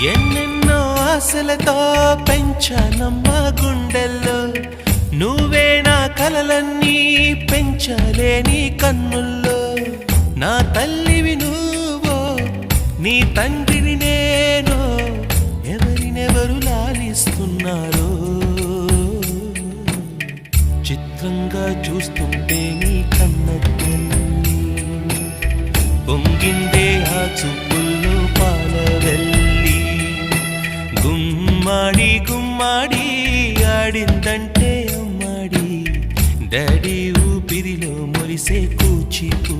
ఎన్నెన్నో ఆశలతో పెంచానమ్మ గుండెల్లో నువ్వే నా కలలన్నీ పెంచాలే నీ కన్నుల్లో నా తల్లివి నువ్వో నీ తండ్రిని నేను ఎవరినెవరు లాలిస్తున్నారో చిత్రంగా చూస్తుంటే నీ కన్నతల్లి పొంగిందే ఆ చూపుల్లో పాలవెల్లి గుమ్మాడి గుమ్మాడి ఆడిందంటే అమ్మాడి డాడీ ఊపిరిలో మొరిసే కూచిపూ